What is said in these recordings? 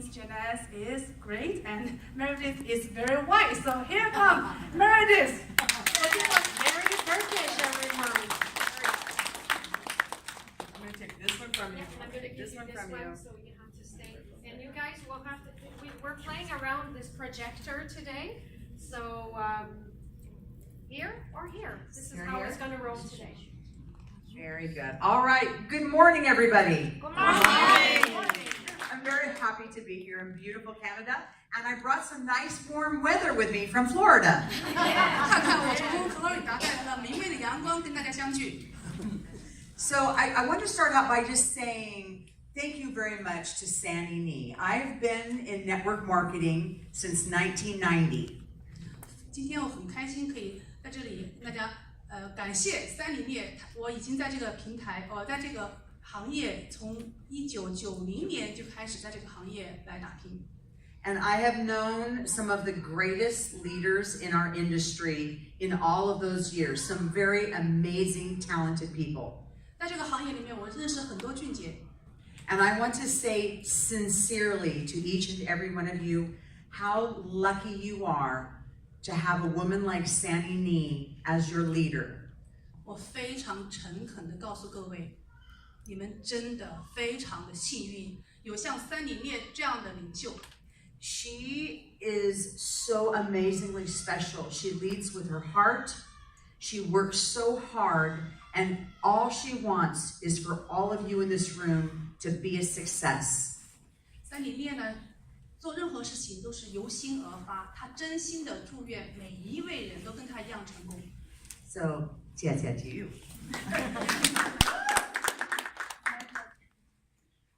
Miss Janice is great and Meredith is very wise. So here comes Meredith. Merry Turkish, everyone. I'm going to take this one from you. I'm going to give This you one this from one, you. so you have to stay. And you guys will have to, we're playing around this projector today. So here or here. This is how it's going to roll today. Very good. All right. Good morning, everybody. Good morning. I'm very happy to be here in beautiful Canada, and I brought some nice warm weather with me from Florida. 看看我从佛罗里达带来了明媚的阳光，跟大家相聚。 So I want to start out by just saying thank you very much to Sandy Nee. I've been in network marketing since 1990. 今天我很开心可以在这里跟大家感谢三里聂，我已经在这个平台，在这个行业从1990年就开始在这个行业来打拼。 And I have known some of the greatest leaders in our industry in all of those years, some very amazing, talented people. 在这个行业里面，我认识很多俊杰。 And I want to say sincerely to each and every one of you how lucky you are to have a woman like Sandy Nee as your leader. 我非常诚恳地告诉各位，你们真的非常的幸运，有像三里聂这样的领袖。 She is so amazingly special. She leads with her heart. She works so hard, and all she wants is for all of you in this room to be a success. 三里聂呢，做任何事情都是由心而发，他真心的祝愿每一位人都跟他一样成功。 So, yeah, to you.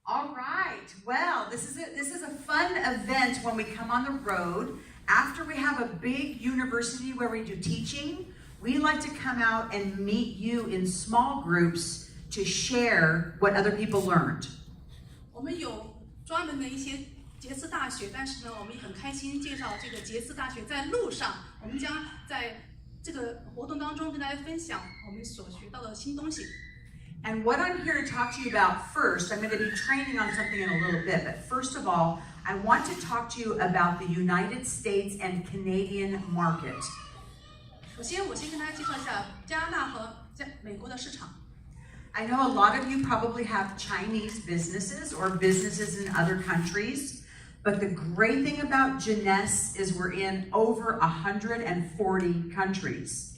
All right. Well, this is a fun event when we come on the road. After we have a big university where we do teaching, we like to come out and meet you in small groups to share what other people learned. 我们有专门的一些杰斯大学，但是呢，我们也很开心介绍这个杰斯大学在路上。我们将在这个活动当中跟大家分享我们所学到的新东西。 And what I'm here to talk to you about first, I'm going to be training on something in a little bit, but first of all, I want to talk to you about the United States and Canadian market. 首先，我先跟大家介绍一下加拿大和美国的市场。 I know a lot of you probably have Chinese businesses or businesses in other countries, but the great thing about Jeunesse is we're in over 140 countries.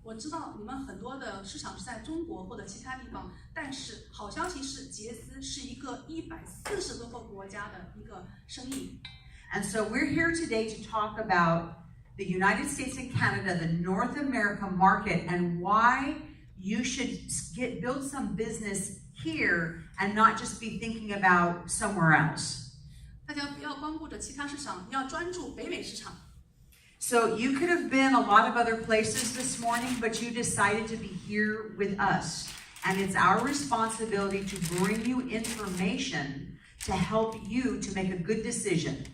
我知道你们很多的市场是在中国或者其他地方，但是好消息是，杰斯是一个140多个国家的一个生意。 And so we're here today to talk about the United States and Canada, the North America market, and why you should build some business here and not just be thinking about somewhere else. 大家不要光顾着其他市场，要专注北美市场。 So you could have been a lot of other places this morning, but you decided to be here with us. And it's our responsibility to bring you information to help you to make a good decision.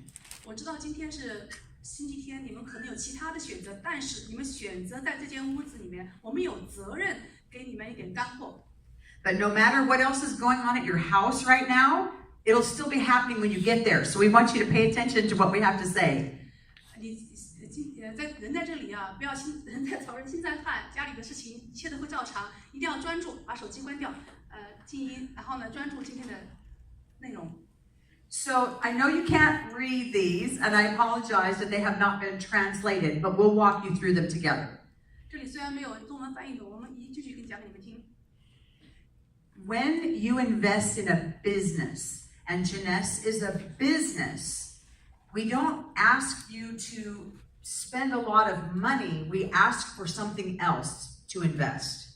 我知道今天是星期天，你们可能有其他的选择，但是你们选择在这间屋子里面，我们有责任给你们一点干货。 But no matter what else is going on at your house right now, it'll still be happening when you get there. So we want you to pay attention to what we have to say. 人在这里啊，不要人在草人心在汉，家里的事情一切都会照常，一定要专注，把手机关掉，静音，然后呢，专注今天的内容。 So I know you can't read these, and I apologize that they have not been translated, but we'll walk you through them together. 这里虽然没有中文翻译的，我们一句句给讲给你们听。 When you invest in a business, and Jeunesse is a business, we don't ask you to spend a lot of money. We ask for something else to invest.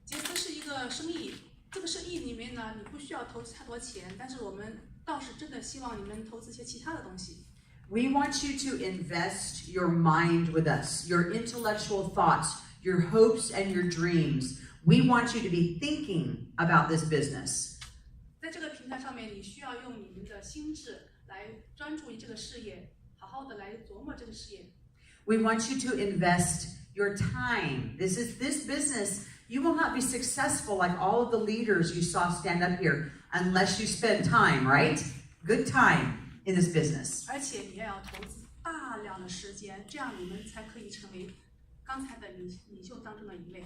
杰斯是一个生意，这个生意里面呢，你不需要投资太多钱，但是我们倒是真的希望你们投资一些其他的东西。 We want you to invest your mind with us, your intellectual thoughts, your hopes and your dreams. We want you to be thinking about this business. 在这个平台上面，你需要用你们的心智来专注于这个事业，好好的来琢磨这个事业。 We want you to invest your time. This business, you will not be successful like all of the leaders you saw stand up here unless you spend time, right? good time in this business. 而且你也要投资大量的时间，这样你们才可以成为刚才的领袖当中的一位。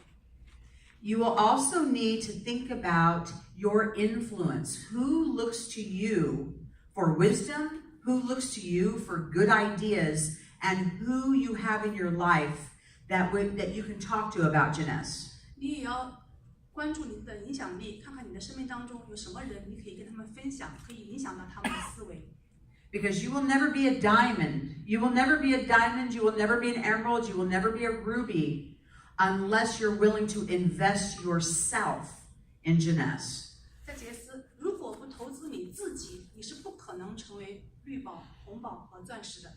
You will also need to think about your influence. Who looks to you for wisdom? Who looks to you for good ideas? And who you have in your life that you can talk to about Jeunesse? 你也要关注你的影响力，看看你的生命当中有什么人，你可以跟他们分享，可以影响到他们的思维。Because you will never be a diamond. You will never be a diamond. You will never be an emerald. You will never be a ruby unless you're willing to invest yourself in Jeunesse. 在杰斯，如果不投资你自己，你是不可能成为绿宝、红宝和钻石的。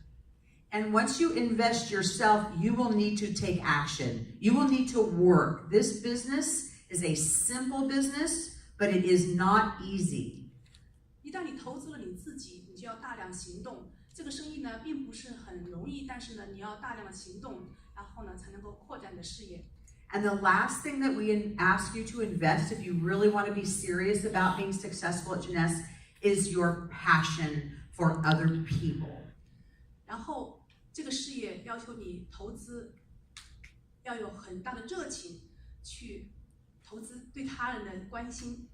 And once you invest yourself, you will need to take action. You will need to work. This business is a simple business, but it is not easy. 一旦你投资了你自己，你就要大量行动。这个生意呢，并不是很容易，但是呢，你要大量的行动，然后呢，才能够扩展你的事业。And the last thing that we ask you to invest if you really want to be serious about being successful at Jeunesse is your passion for other people. 然后这个事业要求你投资，要有很大的热情去投资对他人的关心。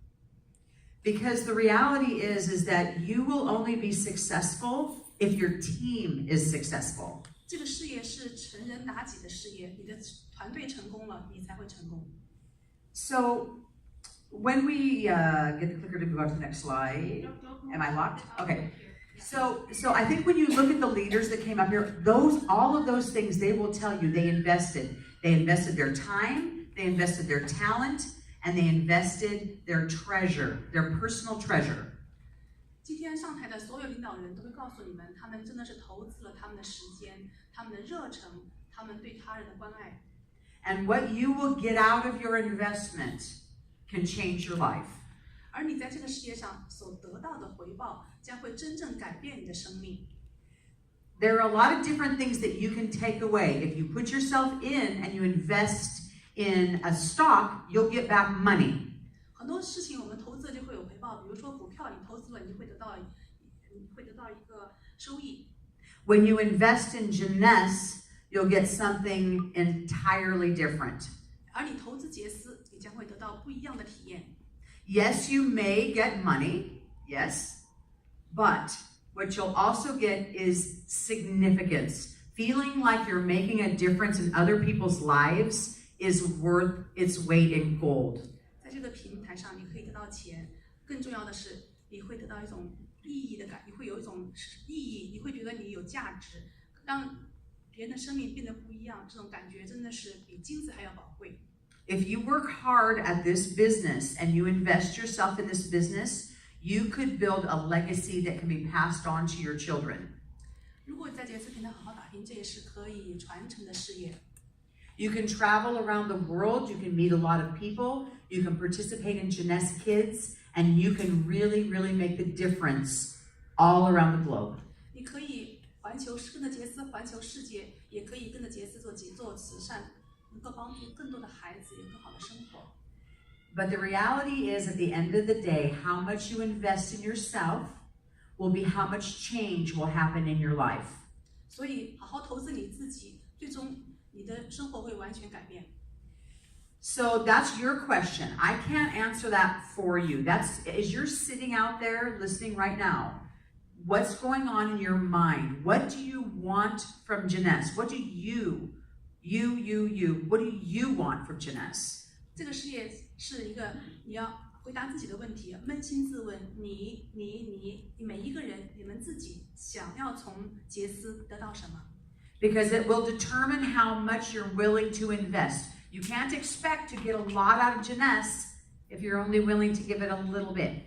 Because the reality is that you will only be successful if your team is successful. 这个事业是成人达己的事业，你的团队成功了，你才会成功。So when we get the clicker to go to the next slide, am I locked? Okay. So I think when you look at the leaders that came up here, all of those things, they will tell you they invested their time, they invested their talent, and they invested their treasure, their personal treasure. 今天上台的所有领导人都会告诉你们，他们真的是投资了他们的时间、他们的热忱、他们对他人的关爱。And what you will get out of your investment can change your life. 而你在这个事业上所得到的回报，将会真正改变你的生命。There are a lot of different things that you can take away. If you put yourself in and you invest in a stock, you'll get back money. 很多事情我们投资就会有回报，比如说股票，你投资了，你会得到一个收益。When you invest in Jeunesse, you'll get something entirely different. 而你投资杰斯，你将会得到不一样的体验。Yes, you may get money, yes, but what you'll also get is significance. Feeling like you're making a difference in other people's lives is worth its weight in gold. 在这个平台上，你可以得到钱，更重要的是，你会得到一种意义的感，你会有一种意义，你会觉得你有价值，让别人的生命变得不一样，这种感觉真的是比金子还要宝贵。If you work hard at this business and you invest yourself in this business, you could build a legacy that can be passed on to your children. 如果在杰斯平台好好打拼，这也是可以传承的事业。You can travel around the world, you can meet a lot of people, you can participate in Jeunesse Kids, and you can really, really make the difference all around the globe. 你可以跟着杰斯环球世界，也可以跟着杰斯做慈善，能够帮助更多的孩子有更好的生活。But the reality is, at the end of the day, how much you invest in yourself will be how much change will happen in your life. 所以，好好投资你自己，最终你的生活会完全改变。So that's your question. I can't answer that for you. As you're sitting out there listening right now, what's going on in your mind? What do you want from Jeunesse? What do you want from Jeunesse? 这个事业是一个你要回答自己的问题，扪心自问，你每一个人，你们自己想要从杰斯得到什么？ Because it will determine how much you're willing to invest. You can't expect to get a lot out of Jeunesse if you're only willing to give it a little bit.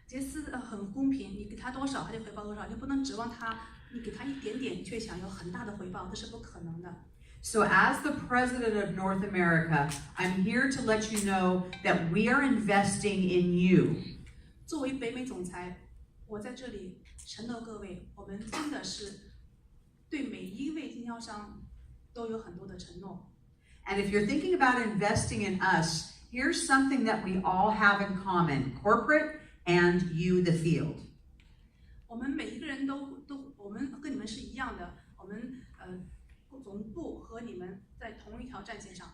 杰斯很公平，你给他多少，他就回报多少，你不能指望他，你给他一点点，却想有很大的回报，这是不可能的。So as the president of North America, I'm here to let you know that we are investing in you. 作为北美总裁，我在这里承诺各位，我们真的是对每一位经销商都有很多的承诺。And if you're thinking about investing in us, here's something that we all have in common: corporate and you, the field. 我们每一个人我们跟你们是一样的，我们总部和你们在同一条战线上。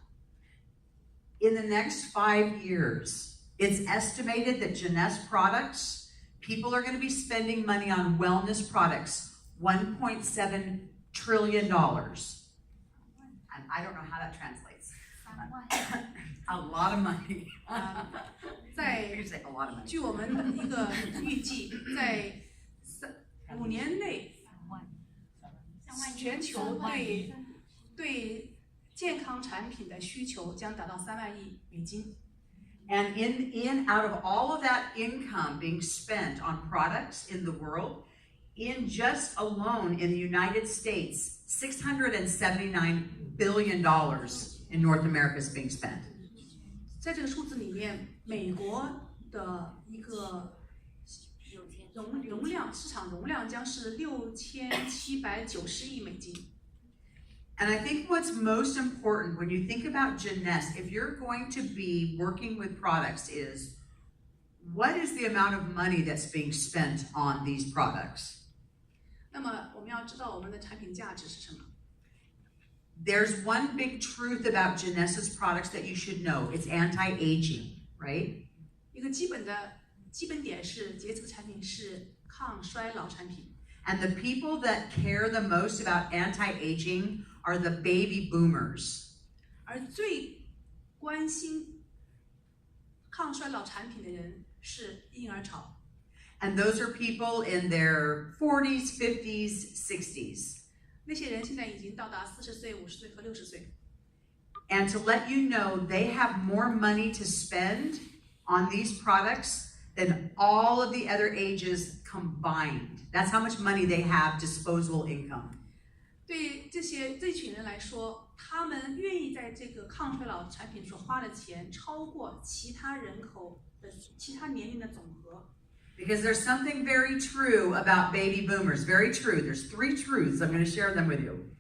In the next 5 years, it's estimated that Jeunesse products, people are going to be spending money on wellness products, $1.7 trillion. And I don't know how that translates. A lot of money. 在 You say a lot of money. 据我们的一个预计，在5年内，全球对健康产品的需求将达到3万亿美金。And out of all of that income being spent on products in the world, in just alone in the United States, $679 billion in North America is being spent. 在这个数字里面，美国的一个市场容量将是6790亿美金。And I think what's most important when you think about Jeunesse, if you're going to be working with products, is what is the amount of money that's being spent on these products? 那么我们要知道我们的产品价值是什么。There's one big truth about Jeunesse's products that you should know. It's anti-aging, right? 一个基本点是杰斯的产品是抗衰老产品。And the people that care the most about anti-aging are the baby boomers. 而最关心抗衰老产品的人是婴儿潮。And those are people in their 40s, 50s, 60s. 那些人现在已经到达40岁、50岁和60岁。And to let you know, they have more money to spend on these products than all of the other ages combined. That's how much money they have disposable income. 对这群人来说，他们愿意在这个抗衰老产品所花的钱超过其他人口的其他年龄的总和。Because there's something very true about baby boomers. Very true. There's 3 truths. I'm going to share them with you.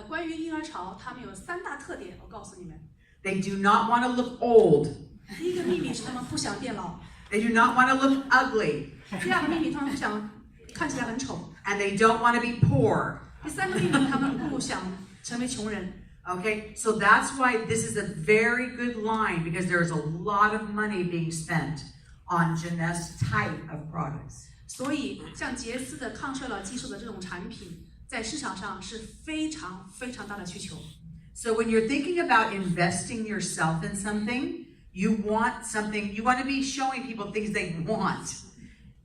关于婴儿潮，他们有3大特点，我告诉你们。They do not want to look old. 第一个秘密是他们不想变老。They do not want to look ugly. 第二个秘密，他们不想看起来很丑。And they don't want to be poor. 第三个秘密，他们不想成为穷人。Okay, so that's why this is a very good line, because there's a lot of money being spent on Jeunesse type of products. 所以，像杰斯的抗衰老技术的这种产品，在市场上是非常非常大的需求。So when you're thinking about investing yourself in something, you want to be showing people things they want.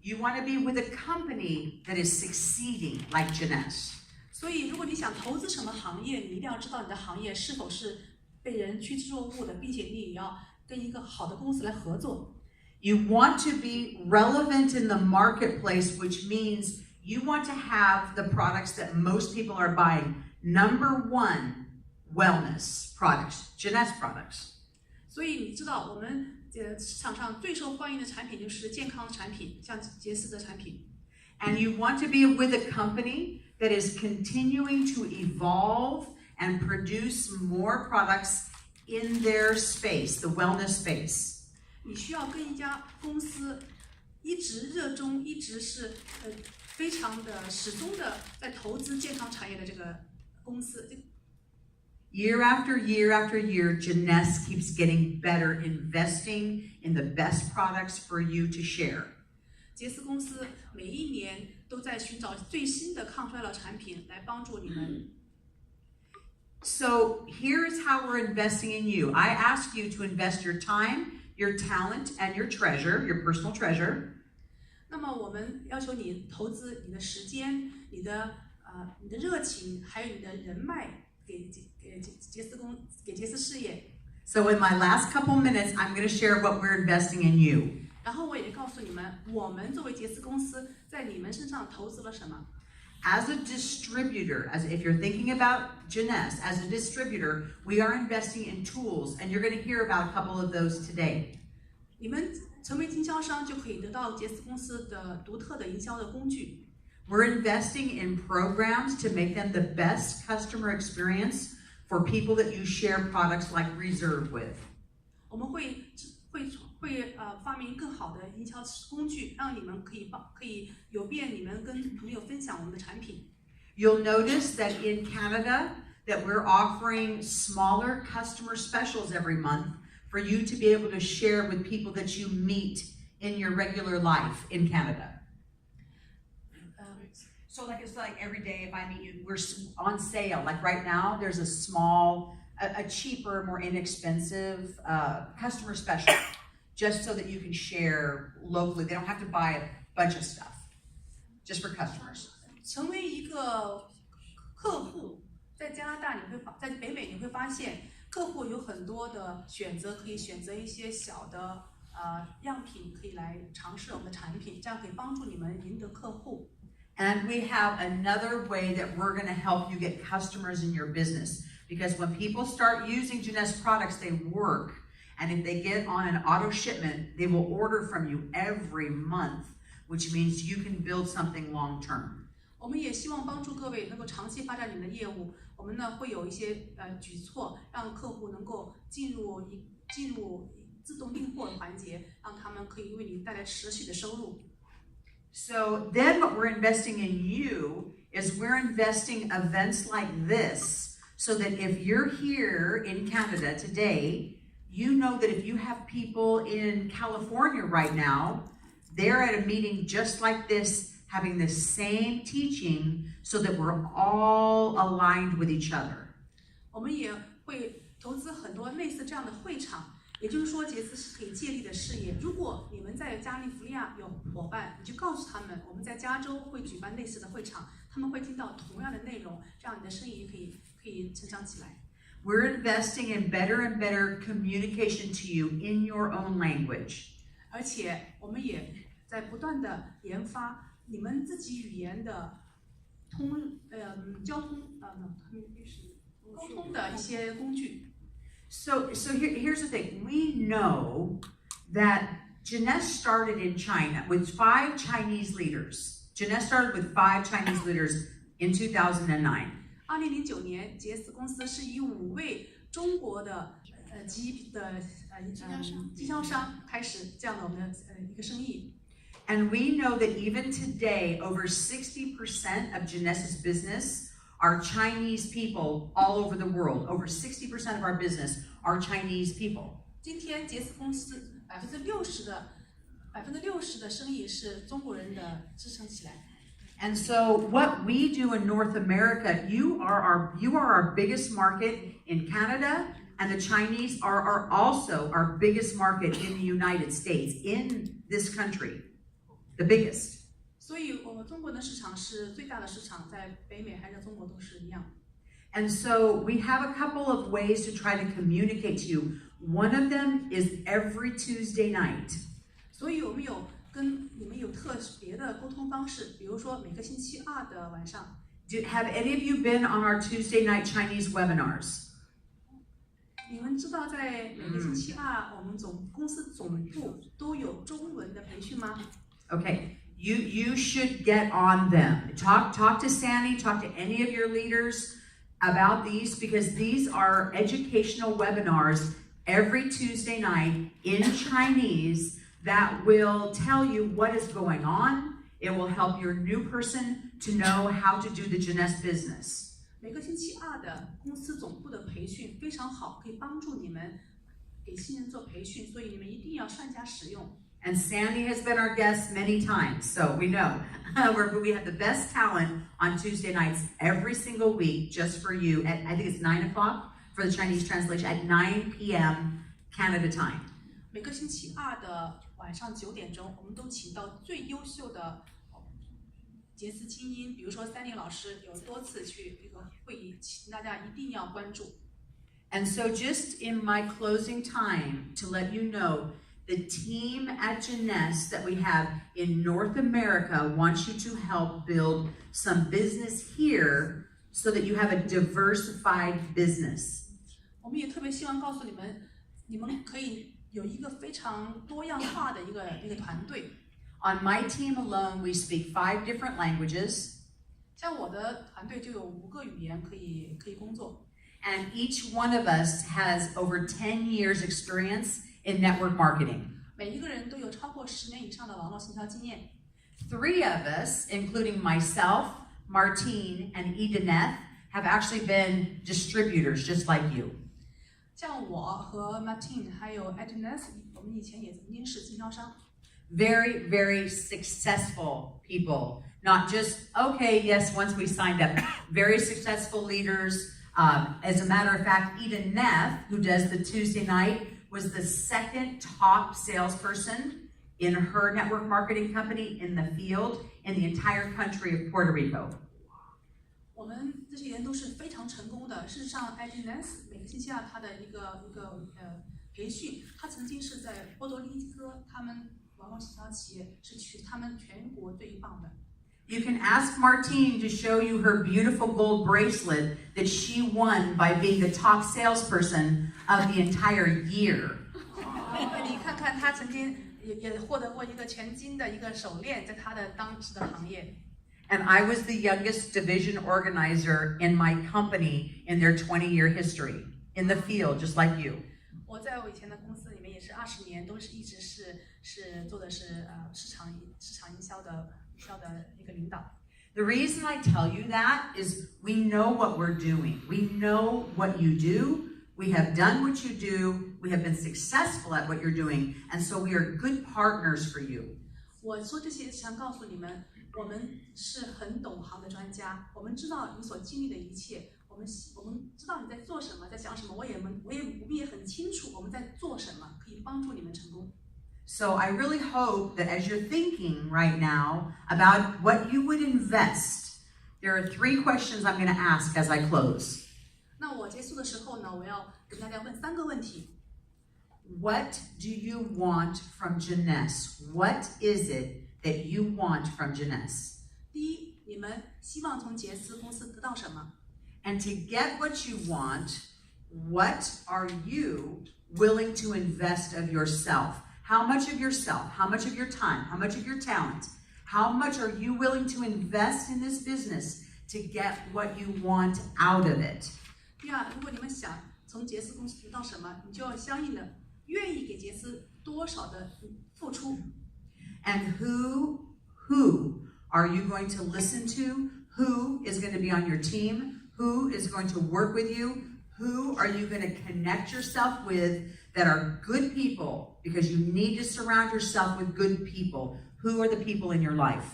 You want to be with a company that is succeeding, like Jeunesse. 所以，如果你想投资什么行业，你一定要知道你的行业是否是被人趋之若鹜的，并且你也要跟一个好的公司来合作。You want to be relevant in the marketplace, which means you want to have the products that most people are buying. Number 1, wellness products, Jeunesse products. 所以你知道，我们市场上最受欢迎的产品就是健康产品，像杰斯的产品。And you want to be with a company that is continuing to evolve and produce more products in their space, the wellness space. 你需要跟一家公司一直热衷，一直是非常的始终的在投资健康产业的这个公司。Year after year after year, Jeunesse keeps getting better, investing in the best products for you to share. 杰斯公司每一年都在寻找最新的抗衰老产品来帮助你们。So here's how we're investing in you. I ask you to invest your time, your talent, and your treasure, your personal treasure. 那么我们要求你投资你的时间、你的热情，还有你的人脉给杰斯事业。So in my last couple minutes, I'm going to share what we're investing in you. 然后我也告诉你们，我们作为杰斯公司在你们身上投资了什么。As a distributor, if you're thinking about Jeunesse, as a distributor, we are investing in tools, and you're going to hear about a couple of those today. 你们成为经销商就可以得到杰斯公司的独特的营销的工具。We're investing in programs to make them the best customer experience for people that you share products like Reserve with. 我们会会发明更好的营销工具，让你们可以有便你们跟朋友分享我们的产品。You'll notice that in Canada that we're offering smaller customer specials every month for you to be able to share with people that you meet in your regular life in Canada. So like it's like every day if I meet you, we're on sale. Like right now, there's a small, a cheaper, more inexpensive customer special, just so that you can share locally. They don't have to buy a bunch of stuff, just for customers. 成为一个客户，在加拿大在北美你会发现，客户有很多的选择，可以选择一些小的样品，可以来尝试我们的产品，这样可以帮助你们赢得客户。And we have another way that we're going to help you get customers in your business. Because when people start using Jeunesse products, they work. And if they get on an auto shipment, they will order from you every month, which means you can build something long term. 我们也希望帮助各位能够长期发展你们的业务。我们呢会有一些举措，让客户能够进入自动订货的环节，让他们可以为你带来持续的收入。So then what we're investing in you is we're investing events like this so that if you're here in Canada today, you know that if you have people in California right now, they're at a meeting just like this, having the same teaching so that we're all aligned with each other. 我们也会投资很多类似这样的会场。也就是说，杰斯是可以借力的事业。如果你们在加利福尼亚有伙伴，你就告诉他们，我们在加州会举办类似的会场，他们会听到同样的内容，这样你的生意可以成长起来。We're investing in better and better communication to you in your own language. 而且我们也在不断的研发你们自己语言的交通沟通的一些工具。So here's the thing. We know that Jeunesse started in China with 5 Chinese leaders. Jeunesse started with 5 Chinese leaders in 2009. 2009年，杰斯公司是以5位中国的经销商开始这样的我们的一个生意。And we know that even today, over 60% of Jeunesse's business are Chinese people all over the world. Over 60% of our business are Chinese people. 今天杰斯公司60%的生意是中国人的支撑起来。And so what we do in North America, you are our biggest market in Canada, and the Chinese are also our biggest market in the United States, in this country, the biggest. 所以我们中国的市场是最大的市场，在北美还是中国都是一样。And so we have a couple of ways to try to communicate to you. One of them is every Tuesday night. 所以我们有跟你们有特别的沟通方式，比如说每个星期2的晚上。Have any of you been on our Tuesday night Chinese webinars? 你们知道在每个星期2，我们公司总部都有中文的培训吗？ Okay. You should get on them. Talk to Sandy, talk to any of your leaders about these, because these are educational webinars every Tuesday night in Chinese that will tell you what is going on. It will help your new person to know how to do the Jeunesse business. 每个星期2的公司总部的培训非常好，可以帮助你们给新人做培训，所以你们一定要善加使用。And Sandy has been our guest many times, so we know. We have the best talent on Tuesday nights every single week just for you. At, I think it's 9 o'clock for the Chinese translation, at 9 p.m. Canada time. 每个星期2的晚上9点钟，我们都请到最优秀的杰斯精英，比如说Sandy老师有多次去这个会议，请大家一定要关注。And so just in my closing time to let you know, the team at Jeunesse that we have in North America wants you to help build some business here so that you have a diversified business. 我们也特别希望告诉你们，你们可以有一个非常多样化的一个团队。On my team alone, we speak 5 different languages. 像我的团队就有5个语言可以工作。And each one of us has over 10 years experience in network marketing. 每一个人都有超过10年以上的网络行销经验。3 of us, including myself, Martine, and Edeneth, have actually been distributors just like you. 像我和 Martin 还有 Edness， 我们以前也曾经是经销商。Very, very successful people. Not just, okay, yes, once we signed up. Very successful leaders. As a matter of fact, Edeneth, who does the Tuesday night, was the second top salesperson in her network marketing company in the field in the entire country of Puerto Rico. 我们这些人都是非常成功的。事实上 ，Edness 每个星期他的一个培训，他曾经是在波多黎各他们网络行销企业是他们全国最棒的。You can ask Martine to show you her beautiful gold bracelet that she won by being the top salesperson of the entire year. 你看看他曾经也获得过一个全金的一个手链，在他的当时的行业。And I was the youngest division organizer in my company in their 20-year history in the field, just like you. 我在我以前的公司里面也是20年，都是一直是做的是市场营销的一个领导。The reason I tell you that is we know what we're doing. We know what you do. We have done what you do. We have been successful at what you're doing. And so we are good partners for you. 我说这些想告诉你们，我们是很懂行的专家，我们知道你所经历的一切，我们知道你在做什么，在想什么，我们也很清楚我们在做什么，可以帮助你们成功。So I really hope that as you're thinking right now about what you would invest, there are 3 questions I'm going to ask as I close. 那我结束的时候呢，我要跟大家问3个问题。What do you want from Jeunesse? What is it that you want from Jeunesse? 第一，你们希望从杰斯公司得到什么？ And to get what you want, what are you willing to invest of yourself? How much of yourself? How much of your time? How much of your talent? How much are you willing to invest in this business to get what you want out of it? 第二，如果你们想从杰斯公司得到什么，你就要相应的愿意给杰斯多少的付出。And who are you going to listen to? Who is going to be on your team? Who is going to work with you? Who are you going to connect yourself with that are good people? Because you need to surround yourself with good people. Who are the people in your life?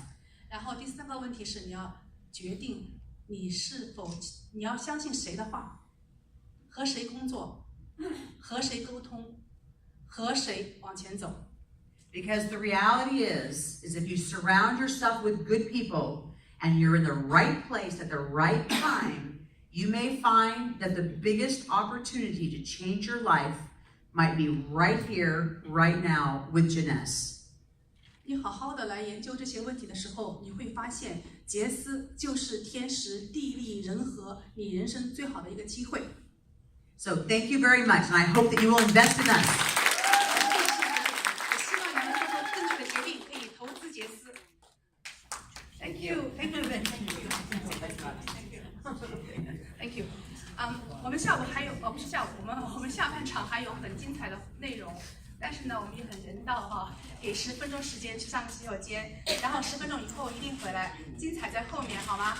然后第3个问题是你要决定你要相信谁的话，和谁工作，和谁沟通，和谁往前走。Because the reality is if you surround yourself with good people and you're in the right place at the right time, you may find that the biggest opportunity to change your life might be right here, right now with Jeunesse. 你好好的来研究这些问题的时候，你会发现杰斯就是天时地利人和，你人生最好的一个机会。So thank you very much, and I hope that you will invest in us. 我希望你们做出正确的决定，可以投资杰斯。Thank you, thank you, thank you, thank you. 我们下午还有，不是下午，我们下半场还有很精彩的内容。但是呢，我们也很人道哈，给10分钟时间去上个洗手间，然后10分钟以后一定回来，精彩在后面，好吗？